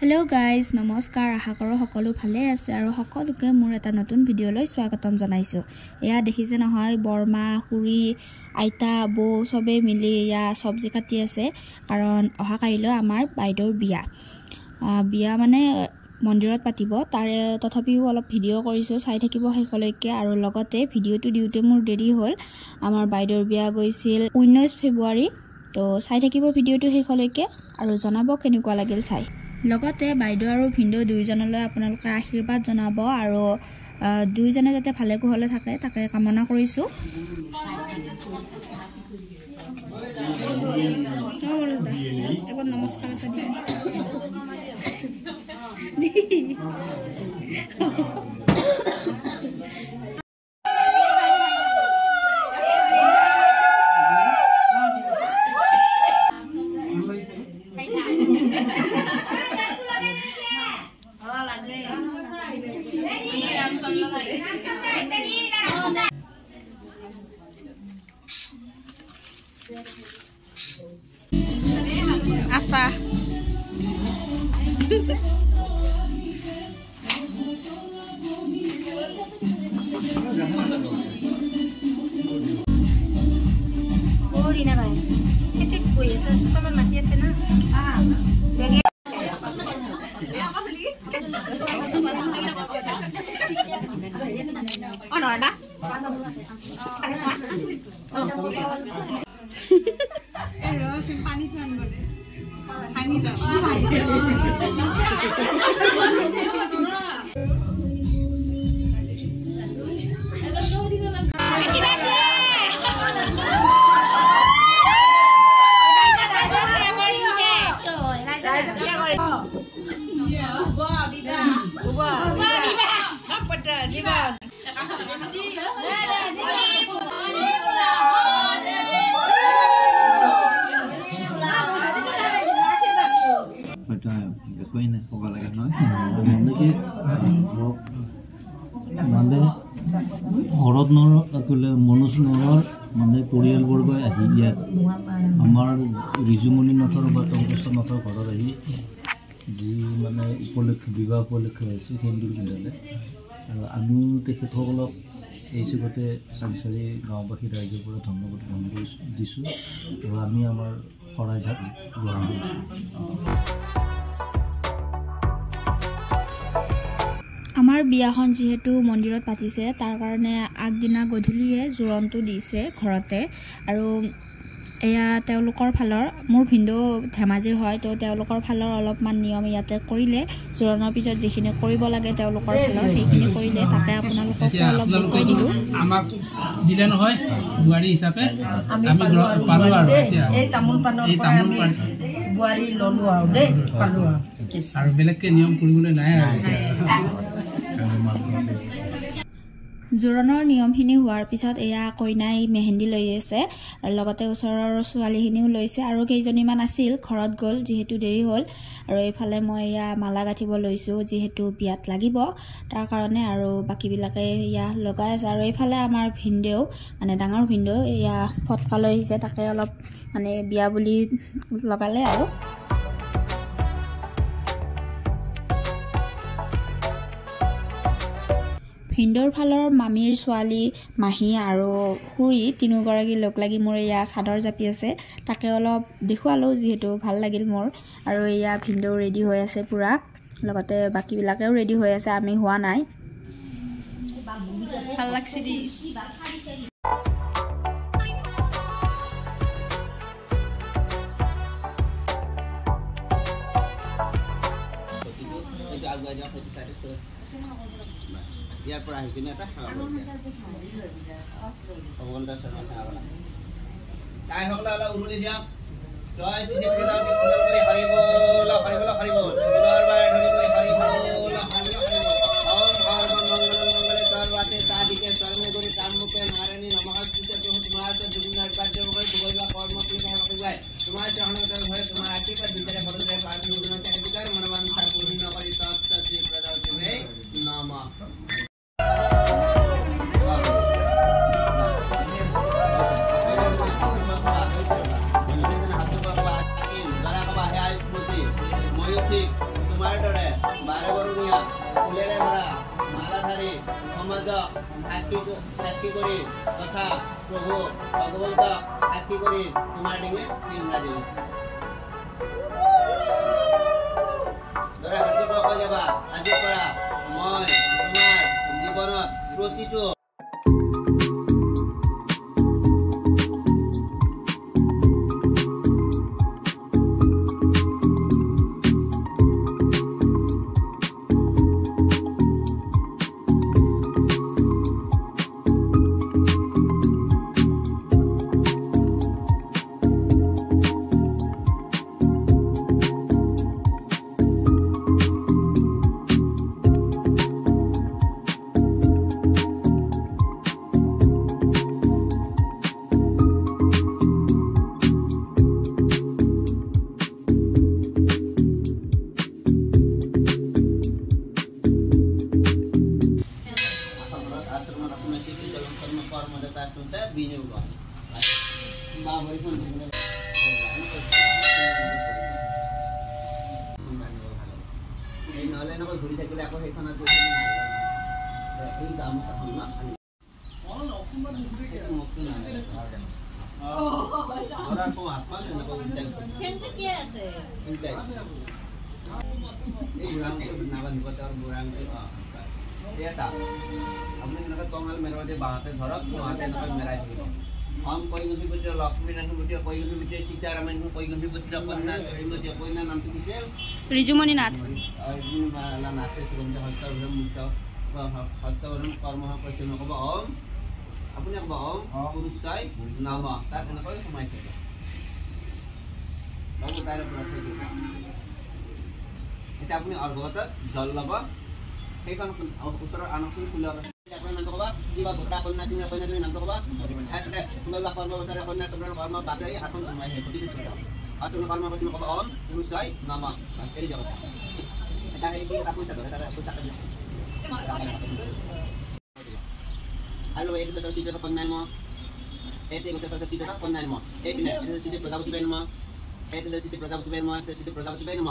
Hello guys नमस्कार आशा करो সকলো ভালে আছে আৰু সকলোকে মোৰ এটা নতুন ভিডিঅলৈ স্বাগতম জনাইছো। এয়া দেখিছে নহয় বৰমা খুৰী আইতা বৌ সবে মিলি এয়া সবজি কাটি আছে কাৰণ অহা কাইলৈ আমাৰ বাইদেউৰ বিয়া মানে মন্দিৰত পাতিব তাৰে তথাপিও অলপ ভিডিঅ' কৰিছো চাই থাকিব শেষলৈকে আৰু লগতে ভিডিঅ'টো দিওতে মোৰ দেৰি হ'ল আমাৰ বাইদেউৰ বিয়া গৈছিল 19 ফেব্ৰুৱাৰী তো চাই থাকিব ভিডিঅ'টো শেষলৈকে আৰু জনাব কেনেকুৱা লাগিল চাই লগতে বাইদেউ আৰু ভিন্দেউ দুইজনলৈ আপোনালোকে আশীৰ্বাদ জনাব আৰু দুইজনে যাতে ভালে কুশলে থাকে তাকে কামনা কৰিছো। একবাৰ নমস্কাৰ এটা দিম। Asa Ori na bhai kete koi asa sutamar mati ase na dege onorda पानी तो अनबले पानी दो মানে ঘৰত নকলে মনোজ নৰৰ মানে পৰিয়ালবৰ্গ আজি ইয়াত আমাৰ ৰিজুমণি নাথৰ বা টংকেশ্বৰ নাথৰ ঘৰত আহি যি মানে উপলক্ষে বিবাহ উপলক্ষে হৈছে সেন্দুৰ পিন্ধালে আৰু আমিও তেখেতসকলক এই যুগতে চাংচাৰী গাঁওবাসী ৰাইজৰ পৰা ধন্যবাদ গ্ৰহণ দিছোঁ আৰু আমি আমাৰ শৰাইভাগ গ্ৰহণ কৰিছোঁ। আমাৰ বিয়াখন যেহেতু মন্দিৰত পাতিছে তাৰ কাৰণে আগদিনা গধূলিয়ে জোৰণটো দিছে ঘৰতে আৰু এয়া তেওঁলোকৰ ফালৰ মোৰ ভিন্দেউ ধেমাজিৰ হয় তো তেওঁলোকৰ ফালৰ অলপমান নিয়ম ইয়াতে কৰিলে জোৰণৰ পিছত যিখিনি কৰিব লাগে তেওঁলোকৰ ফালৰ সেইখিনি কৰিলে তাতে আপোনালোকক অলপ কৈ দিলো আমাক দিলে নহয় বুৱাৰী হিচাপে আমি পালো আৰু এই তামোল পানৰ বুৱাৰী ললো আৰু দে পালো আৰু বেলেগকে নিয়ম কৰিবলৈ নাই আৰু জোৰণৰ নিয়মখিনি হোৱাৰ পিছত এয়া কইনাই মেহেন্দি লৈ আছে আৰু লগতে ওচৰৰ ছোৱালীখিনিও লৈছে আৰু কেইজনীমান আছিল ঘৰত গ'ল যিহেতু দেৰি হ'ল আৰু এইফালে মই এয়া মালা গাঁঠিব লৈছোঁ যিহেতু বিয়াত লাগিব তাৰ কাৰণে আৰু বাকীবিলাকে এয়া লগাই আছে আৰু এইফালে আমাৰ ভিন্দেউ মানে ডাঙৰ ভিন্দেউ এয়া ফটকা লৈ আহিছে তাকে অলপ মানে বিয়া বুলি লগালে আৰু ভিন্দেউৰ ফালৰ মামীৰ ছোৱালী মাহী আৰু খুৰী তিনিগৰাকী লগ লাগি মোৰ এয়া চাদৰ জাপি আছে তাকে অলপ দেখুৱালোঁ যিহেতু ভাল লাগিল মোৰ আৰু এয়া ভিন্দেউ ৰেডি হৈ আছে পুৰা লগতে বাকীবিলাকেও ৰেডি হৈ আছে আমি হোৱা নাই ভাল লাগছে দি ইয়াৰ পৰা আহি কিনে এটা ভগৱন্তৰ চৰণত তাই সকলে অলপ উৰুলি দিয়ক জয় শ্ৰী দেৱতাকে পূজা কৰি হৰি বল হৰি বল হৰি বল দৰবাৰ ধৰি কৰি হৰি বল হৰি বল ওম সৰ্বমঙ্গল সৰ্বাতে সাধিকে চৰণে কৰি কামমুখে নারায়ণী নমঃ কৃতে প্রভু তোমার দুগুণার কার্য করে দুবৈবা কর্ম করে হয় তোমার চরণত হয়ে তোমার আশীর্বাদ বিচারে বড় যায় পাপ গুণ চারিকার মনবাঞ্ছা পূর্ণ করি তৎসৎ প্রদাতে নমঃ ঠিক তোমাৰ দৰে বাৰে বৰণীয়া ফুলেৰে ভৰা মালাধাৰী সমাজক সাক্ষী কৰি তথা প্ৰভু ভগৱন্তক সাক্ষী কৰি তোমাৰ ডিঙিত পিন্ধা দিওঁ। দৰা হাতত কৈ যাবা, আজিৰ পৰা মই তোমাৰ জীৱনত প্ৰতিটো ঘূৰি থাকিলে আকৌ সেইখনত এই গামোচাখন আপুনি এনেকৈ কঙাল মেৰামতি বাঁহতে ধৰক বাঁহতে এনেকৈ মেৰাই থাকিব। অম কৈগুণ্ঠি পুত্ৰ লক্ষ্মীনাথ পুত্ৰ কৈগুণ্ঠি পুত্ৰ সীতাৰামন কৈগুণ্ঠি পুত্ৰ কন্যা শ্ৰীমতী কন্যাৰ নামটো কি আছিল? ঋজুমণি নাথ। নাথে সুগন্ধ হস্তভূষণ মুক্ত হস্তভূষণ কৰ্ম কৈছে নক'ব অম, আপুনি ক'ব অম পুৰুষাই নাম, তাত এনেকৈ সোমাই থাকে বাবু তাৰে পৰা থৈ। এতিয়া আপুনি অৰ্ঘটত জল ল'ব, সেইখন ওচৰৰ আনকচোন ফুল আপোনাৰ নামটো ক'বা, যিবা গোটা কন্যা চিঙা কন্যা তুমি নামটো ক'বা। কোনোবা কৰ্ম বছৰে কন্যা চন্দ্ৰ কৰ্ম বাপৰে হাতখন সোমাই সেই প্ৰতিটো আচৰণ কৰ্ম কৈছে ক'ব অম পুৰুষাই নাম এৰি যাব। এটা সেই পইচা ধৰে তাতে পইচা আৰু এই সৰস্বতী দেৱতা কন্যাই ম এইটো কৈছে সৰস্বতী দেৱতা কন্যাই ম এইপিনে শিশু প্ৰজাপতি বেন ম এইটো শিশু প্ৰজাপতি বেন ম শিশু প্ৰজাপতি বেন ম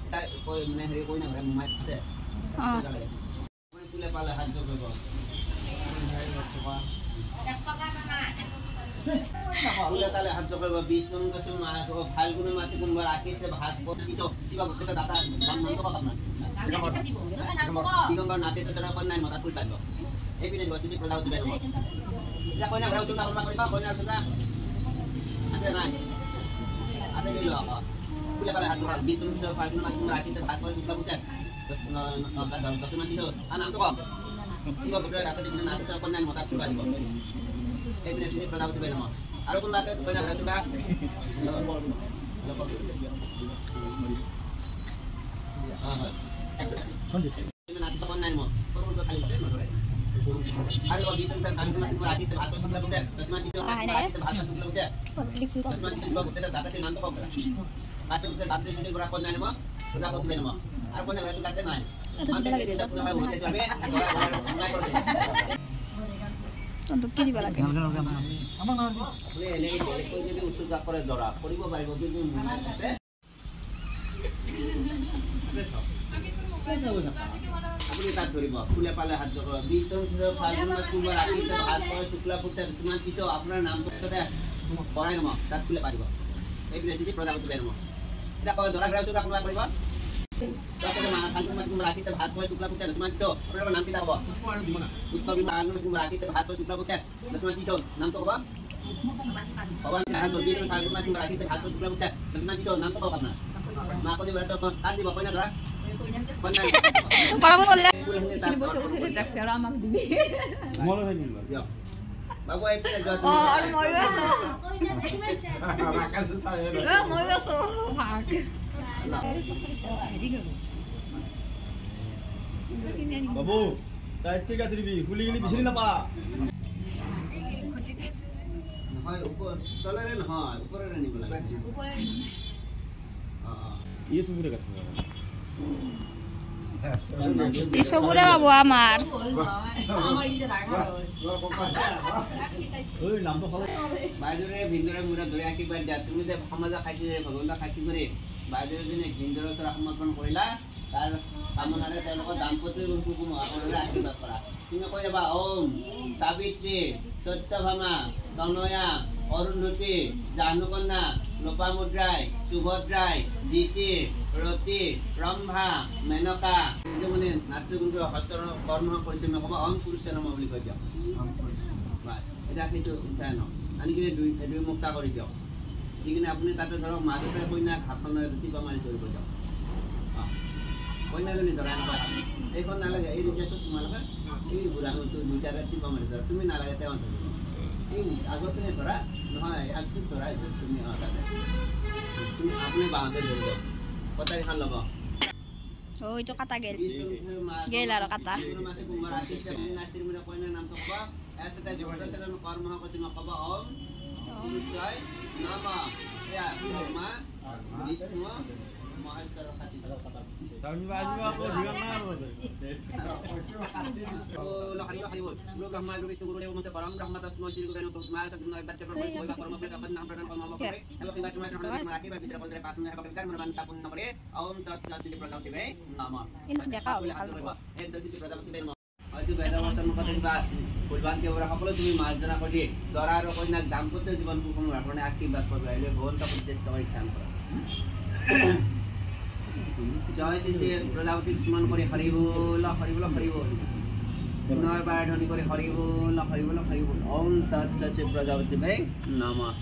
এটা মানে হেৰি কৈ নাহে মোমাই আছে ফুলে পালে হাত যোগ কৰিব ফুলে তালে হাত যোগ কৰিব 20 নং গছৰ ফাল্গুন মাসে কোনবাৰ আকিছে ভাস পতিটো শিবা গোটেই দাতা নাম নাম কবা আপোনাৰ দিগম্বৰ নাতে সচৰা কন্যাই মতা ফুল পাইব এইপিনে বসিছে প্ৰজাপতি বেন ম এটা কইনা ঘৰ চুলা কৰিবা কইনা চুলা আছে নাই আছে কি লোৱা ফুলে পালে হাত যোগ 20 নং গছৰ ফাল্গুন মাসে কোনবাৰ আকিছে ভাস পতিটো শিবা বুঝছে দশমান দিছো নামটো কম শিবা গোটেই দাতা দিনে নাতে সচৰা কন্যাই মতা ফুল পাইব এইপিনে শিশু প্ৰজাপতি বেন ম আৰু কোনবা আছে কইনা ঘৰ চুলা আপুনি তাত ধৰিব ফুলে পালে হাত যোগ 20 নং ফাল্গুন মাস কোনবাৰ আকিছে ভাস পৰে শুক্লা পক্ষে কিছুমান কিছু আপোনাৰ নামটো সাথে পৰাই নম তাত ফুলে পাৰিব এইপিনে শিশু প্ৰজাপতি বেন ম এটা কয় ধৰা গ্ৰাহক চুকা কোনবা কৰিব তাতে ফাল্গুন মাস কোনবাৰ আকিছে ভাস পৰে শুক্লা পক্ষে কিছুমান কিছু আপোনাৰ নাম কি হ'ব পুষ্প বিমান কোনবাৰ আকিছে ভাস পৰে শুক্লা পক্ষে কিছুমান কিছু নামটো ক'বা ভগৱান হাত যোগ 20 নং ফাল্গুন মাস কোনবাৰ আকিছে ভাস পৰে শুক্লা পক্ষে কিছুমান কিছু নামটো ক'বা আপোনাৰ মা কলি বৰা কাট দিব কইনা ধৰা পৰামৰ্শ কৰিলে কিনি বস্তু উঠে ৰাখে আৰু আমাক দিবি মল হৈ নিব দিও বাবু এইপিনে যত আৰু ময়ো আছো ময়ো আছো ভাগ বাবু তাই ঠিক আছে দিবি ফুলি গলি বিচৰি নাপা নহয় ওপৰ তলৰে নহয় ওপৰৰে নিব লাগে ওপৰৰে এই সুবিধা কথা সবুরে বাবু আমার বাইদুরে ভিন্দরে মুরা ধরে আঁকি বাদ যা তুমি যে সমাজে খাইছি ভগবান খাইছি করে বাইদেউজনীয়ে ভিনদেউৰ ওচৰত সমৰ্পণ কৰিলা তাৰ কামনাৰে তেওঁলোকৰ দাম্পত্য সুখময় আপোনালোকে আশীৰ্বাদ কৰা তুমি কৈ যাবা ওম সাবিত্ৰী সত্যভামা তনয়া অৰুন্ধতী জাহ্নুকন্যা লোপামুদ্ৰাই সুভদ্ৰাই দিতি ৰতি ৰম্ভা মেনকা মানে নাচি গুণটো হস্তৰ কৰ্ম কৰিছে নক'বা ওম পুৰুষ নম বুলি কৈ দিয়ক বাছ এটা সেইটো উঠাই ন আনি কিনে দুই মুক্তা কৰি দিয়ক দি কিনে আপুনি তাতে ধৰক মাজতে কইনাক হাতখনেৰে টিপা মাৰি ধৰিব দিয়ক কইনাজনী ধৰাই নাপায় এইখন নালাগে এই দুটা চব তোমালোকে এই বুঢ়াটো দুইটাৰে টিপা মাৰি ধৰা তুমি নালাগে তেওঁ ধৰিব এই আগৰ পিনে ধৰা নহয় আগটোত ধৰা এইটো তুমি তাতে তুমি আপুনি বাঁহতে ধৰিব কটাৰীখন ল'ব এইটো কাটা গেল আৰু কাটা কইনাৰ নামটো ক'বা এসতে জগতচৰণ কৰ্ম কৰিছে ক'বা ওম পুৰুষায় নমঃ ইয়া ব্ৰহ্মা বিষ্ণু মহেশ্বৰ কাতি Tahun baru apa juga mana tu? Allah hari hari bol. Guru Brahma Guru Vishnu Guru Dewa Masa Param Brahma Tasma Shri Guru Dewa Masa Sadhuna Ibadat Chakra Bol Bol Karma Bol Kapan Nam Pradhan Kalma Bol. Kalau kita cuma sekarang merapi berbisa Bol dari Patun dari Pakitan menerbang sapun nomornya. Om Tat Sati Pradhan Tibe Nama. Ini dia kau kalau. Sati Pradhan Tibe Nama. Itu beda masa muka terlibat. Kulban tiap orang kapal itu majana kodi. Dora rokok nak damput tu jiban hukum rakyat akibat perbuatan bol tak penting sekali kan. জয় শ্রী প্রজাপতি স্মরণ করে হরি বল হরি বল হরি বল পুনর্বার ধ্বনি করে হরি বল হরি বল হরি বল ওম তৎসৎ প্রজাপতি ভাই নমঃ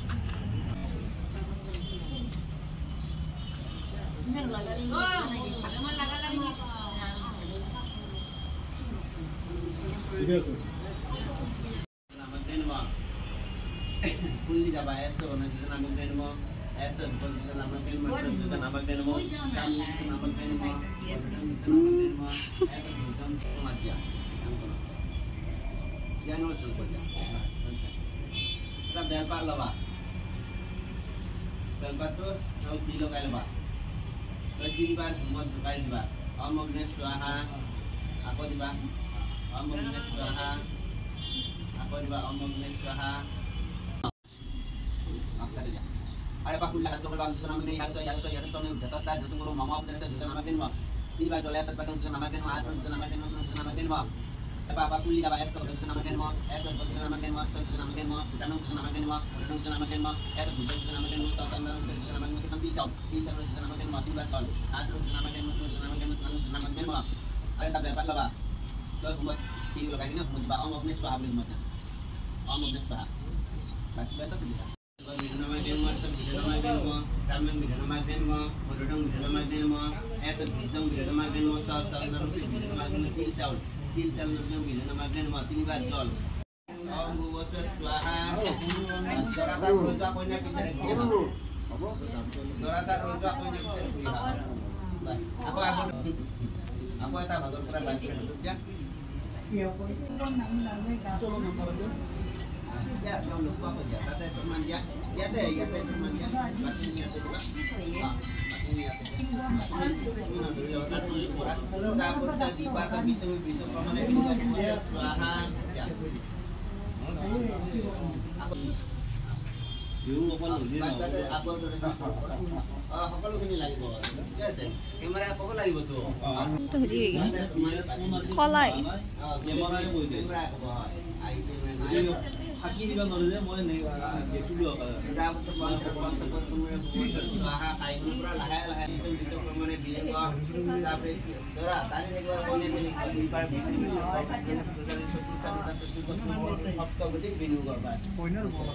ঠিক আছে নামতে নমঃ পুলি যাবা এসো নামতে নমঃ ऐसा बोल के नाम के नमः संत नाम के नमः काम के नाम के नमः ऐसा भूतम समाज्या जानो तो को जा सब व्यापार लवा व्यापार तो नौ किलो का लवा तो जी बार मत का दिबा ओम अग्नि स्वाहा आपो दिबा ओम अग्नि स्वाहा आपो दिबा ओम अग्नि स्वाहा आपका जा Ada pak kuliah atau kalau kita nama dia yang itu nih jasa start jasa guru mama apa jasa nama dia mah ini baca lihat tempat jasa nama dia mah asal jasa nama dia mah apa kuliah apa es jasa nama dia mah es jasa nama dia mah jasa nama dia mah tanam jasa nama dia mah tanam jasa nama dia mah itu bukan jasa nama dia mah sasan dalam jasa nama dia mah pisau jasa nama dia mah tiba kal asal jasa nama dia mah jasa nama dia mah jasa nama dia mah ada tak dapat lah terus buat tinggal kayak gini buat bawa ngomongnya suah beli macam ngomongnya suah kasih besok kita nama dia mah nama dia mah tameng nama dia mah bodong nama dia mah itu bidang nama dia mah sasan dalam jasa nama dia mah tilsal nama dia mah tiba kal Om Buwasa Swaha Dorata Roja punya kisah dia Dorata Roja punya kisah dia bas aku tak bagus kurang bantu ya tolong nomor itu ya jangan lupa apa ya tadi teman dia ya deh teman dia masih niat itu masih niat itu dapur tadi pada bisa pemanen bisa Swaha ya Yo apa lagi? Basta apa dulu? Apa lu ini lagi bos? Biasa. Kamera apa lagi bos tuh? Itu di kolai. Kamera yang boleh. Kamera apa bos? Aisyah Ini haki di mana dia mau nih kesudah kalau. Kita sebut semua bos Swaha kain pura lah itu bisa pemanen bilang bos. Tapi dora tadi nih gua punya ini par bisa hafta gede binu gua bas. Poiner bos.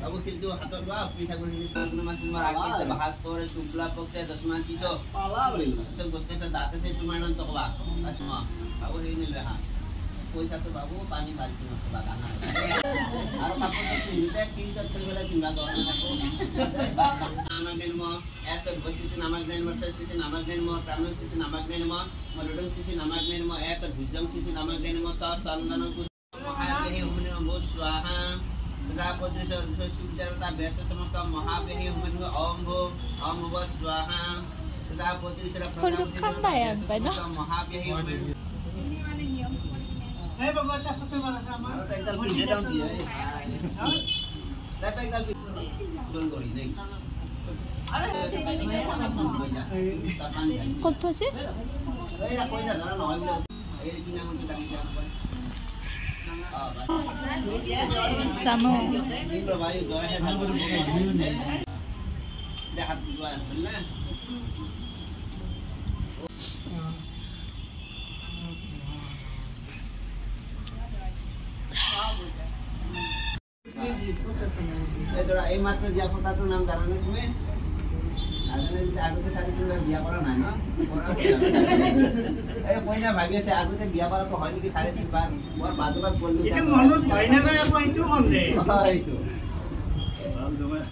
Aku itu hator ba pisah gua ini nama semua rakyat bahas kore supla pokse dasman itu. Pala beli. Sebutnya sedata saya cuma nonton ba. Semua. Aku ini lah. Koi satu babu pani balik ke batangan. Harus kapal itu kita kita terima tinggal dorang aku. Nama denmo, asal posisi nama denmo, sisi nama denmo, travel sisi nama denmo, modern sisi nama denmo, bujang sisi nama denmo, sasandan aku. Mahabehi humne bos Swaha. Dapat sudah biasa semesta mahabehi humne om bos Swaha. Dapat sudah mahabehi humne. Eh, bagus tak pakai mana sama? Teknikal pindah daun dia. Tapi teknikal sun gori nih. ক'ত থৈছে জানো এই মাত্র বিয়া পতাটোৰ নাম জানানে তুমি নাজানে যদি আগতে চাৰি দিনৰ বিয়া কৰা নাই ন এই কইনা ভাবি আছে আগতে বিয়া কৰাটো হয় নেকি 3.5 বাৰ মোৰ বাজুবাত বললো এটা মানুহ হয়না নাই আকৌ এইটো মনে এইটো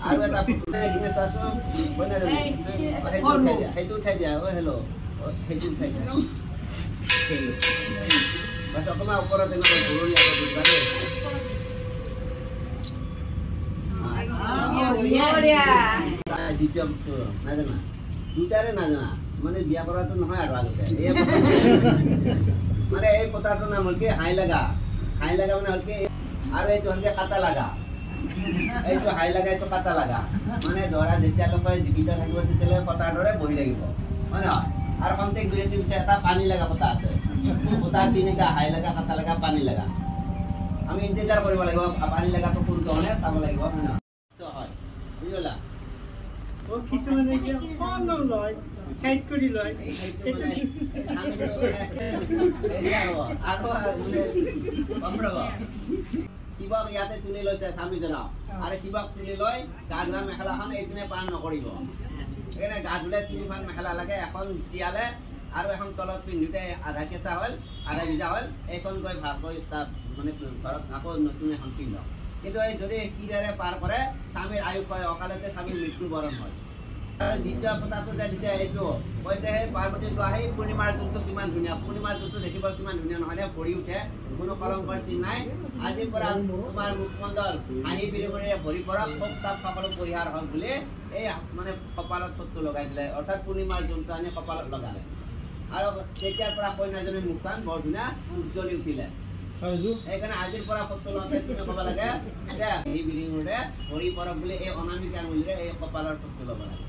আৰু এটা ৰিমেছ আছো কইনা সেইটো উঠাই দিয়া ও হেল্ল' সেইটো উঠাই দিয়া বাস অকণমান ওপৰত এনেকৈ ঘূৰি আকৌ দুটাৰে নাজানা দুটাৰে নাজানা মানে বিয়া কৰাটো নহয় আৰু আগতে মানে এই পতাটোৰ নাম হ'ল কি হাই লগা মানে হ'ল কি আৰু এইটো হ'ল কি কাটা লগা এইটো হাই লগা এইটো কাটা লগা মানে ধৰা যেতিয়ালৈকে জীৱিত থাকিব তেতিয়ালৈকে পতাৰ দৰে বহি লাগিব হয় নহয় আৰু কমতেক 2-3 এটা পানী লগা পতা আছে পতাৰ তিনিটা হাই লগা কাটা লগা পানী লগা আমি ইন্তজাৰ কৰিব লাগিব পানী লগাটো কোনটো হ'লে চাব লাগিব হয় নহয় হয় বুঝলা ও কিছু মানে কি কোন লয় সাইড কৰি লয় এটা আৰু মানে আমৰাও কিবা ইয়াতে তুলি লৈছে স্বামী জনাও আৰু কিবা তুলি লয় গা ধোৱা মেখেলাখন এইপিনে পাৰ নকৰিব এনে গা ধুলে 3খন মেখেলা লাগে এখন তিয়ালে আৰু এখন তলত পিন্ধুতে আধা কেঁচা হ'ল আধা ভিজা হ'ল এইখন গৈ ভালকৈ তাত মানে ঘৰত আকৌ নতুন এখন পিন্ধ কিন্তু এই যদি কিদাৰে পাৰ কৰে স্বামীৰ আয়ুস হয় অকালতে স্বামীৰ মৃত্যু বৰণ হয় আৰু দ্বিতীয় পতাটো যে দিছে এইটো কৈছে সেই পাৰ্বতী চোৱা সেই পূৰ্ণিমাৰ যুগটো কিমান ধুনীয়া পূৰ্ণিমাৰ যুগটো দেখিব কিমান ধুনীয়া নহ'লে ভৰি উঠে কোনো কলংকৰ চিন নাই আজিৰ পৰা তোমাৰ মুখমণ্ডল হাঁহি বিৰিঙিৰে ভৰি পৰা শোক তাপ সকলো পৰিহাৰ হওক বুলি এই মানে কপালত ফটো লগাই দিলে অৰ্থাৎ পূৰ্ণিমাৰ যোনটো আনি কপালত লগালে আৰু তেতিয়াৰ পৰা কইনাজনী মুখখন বৰ ধুনীয়া উজ্জ্বলি উঠিলে এইকাৰণে আজিৰ পৰা ফটো লওঁতে তুমি ক'ব লাগে যে হাঁহি বিৰিঙিৰে ভৰি পৰক বুলি এই অনামিকা আঙুলিৰে এই কপালৰ ফটো ল'ব লাগে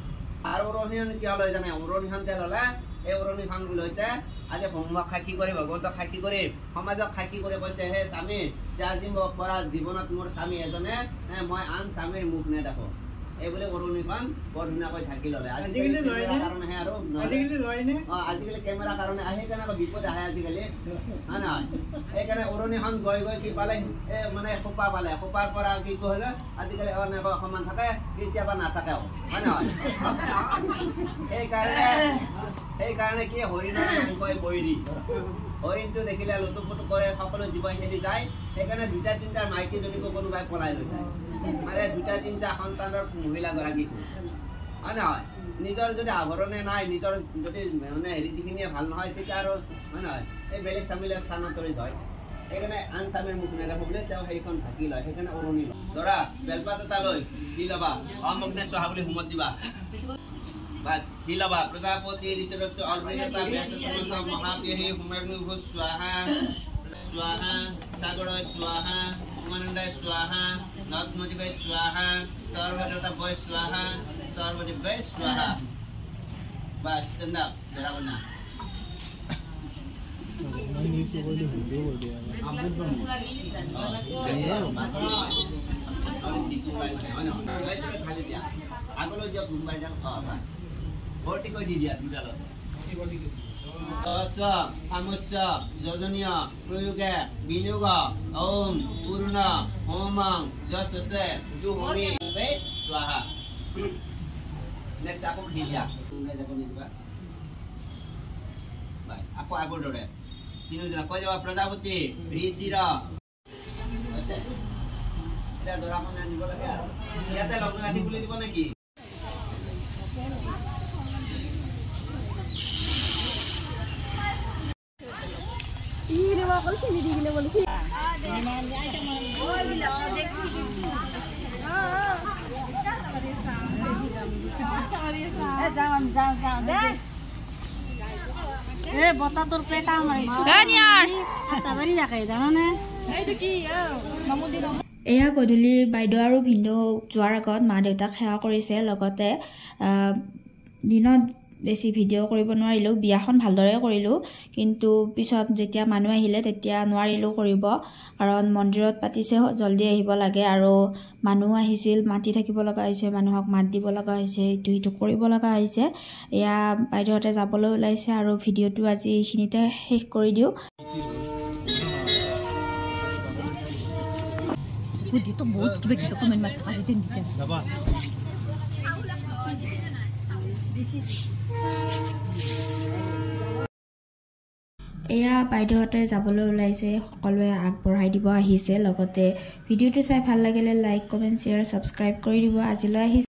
আৰু উৰণিখন কিয় লৈ জানে উৰণিখন যে ল'লে এই উৰণিখন লৈছে আজি হোমৱৰ্ক সাক্ষী কৰি ভগৱন্তক সাক্ষী কৰি সমাজক সাক্ষী কৰি কৈছে হে স্বামী যে আজি পৰা জীৱনত মোৰ স্বামী এজনে মই আন স্বামীৰ মুখ নেদেখো এইবুলি উৰণিখন বৰ ধুনীয়াকৈ ঢাকি ল'লে আজিকালি কাৰণেহে আৰু আজিকালি কেমেৰাৰ কাৰণে আহে কাৰণে বিপদ আহে আজিকালি হয় নহয় সেইকাৰণে উৰণিখন গৈ গৈ কি পালে মানে সোপা পালে সোপাৰ পৰা কি কৰিলে আজিকালি অকণমান থাকে কেতিয়াবা নাথাকেও হয় নহয় সেইকাৰণে কি হৰিণৰ কয় বৈৰী হৰিণটো দেখিলে লুটুপুটু কৰে সকলো জীৱ খেদি যায় সেইকাৰণে 2-3টা মাইকীজনীকো কোনোবাই পলাই লৈ যায় মানে 2-3টা সন্তানৰ মহিলাগৰাকীকো হয় নহয় নিজৰ যদি আভৰণে নাই নিজৰ যদি মানে হেৰিখিনিয়ে ভাল নহয় তেতিয়া আৰু হয় নহয় এই বেলেগ স্বামীলৈ স্থানান্তৰিত হয় সেইকাৰণে আন স্বামীৰ মুখ নেদেখো বুলি তেওঁ সেইখন ঢাকি লয় সেইকাৰণে উৰণি লয় ধৰা বেলপাত এটা লৈ দি ল'বা অমগ্নে চহা বুলি হোমত দিবা বাস দি ল'বা প্ৰজাপতি ঋষিৰক্ষ অগ্নিদেৱতা ব্যাস মহাপীহি হোমেগ্নিভূ স্বাহা স্বাহা সাগৰয় স্বাহা উমানন্দায় স্বাহা নদমজিবাই স্বাহা সৰ্বদেৱতা বয় স্বাহা সৰ্বদিব্যায় স্বাহা বাস stand up বৰাবৰ না আগলৈ যে মুম্বাই যাম ভৰ্তি কৰি দি দিয়া দুডালত আমস্য যোজনীয় প্রয়োগে বিনিয়োগ ওম পূর্ণ হোমং যশসে জুহমি স্বাহা নেক্সট আকৌ দি দিয়া যাব নিদিবা বাই আকৌ আগৰ দৰে তিনিজনা কৈ যাবা প্ৰজাপতি ঋষিৰ আছে এটা দৰাখন আনিব লাগে আৰু ইয়াতে লগ্ন ৰাতি খুলি দিব নেকি ইৰেবা কল চিনি দি গিলে বলি বতাটোৰ পেটা মাৰিছো গানিয়াৰ আটা বাৰি থাকে জানানে এইটো কি মামুদি এয়া গধূলি বাইদেউ আৰু ভিনদেউ যোৱাৰ আগত মা দেউতাক সেৱা কৰিছে লগতে দিনত বেছি ভিডিঅ' কৰিব নোৱাৰিলোঁ বিয়াখন ভালদৰে কৰিলোঁ কিন্তু পিছত যেতিয়া মানুহ আহিলে তেতিয়া নোৱাৰিলোঁ কৰিব কাৰণ মন্দিৰত পাতিছে জলদি আহিব লাগে আৰু মানুহ আহিছিল মাতি থাকিব লগা হৈছে মানুহক মাত দিব লগা হৈছে ইটো কৰিব লগা হৈছে এয়া বাইদেউহঁতে যাবলৈ ওলাইছে আৰু ভিডিঅ'টো আজি এইখিনিতে শেষ কৰি দিওঁ Dito বহুত কিবা কিবা কমেন্ট মাত আজি দিন দিতে যাবা এয়া বাইদেউহঁতে যাবলৈ ওলাইছে সকলোৱে আগবঢ়াই দিব আহিছে লগতে ভিডিঅ'টো চাই ভাল লাগিলে লাইক কমেন্ট শ্বেয়াৰ সাবস্ক্ৰাইব কৰি দিব আজিলৈ আহিছে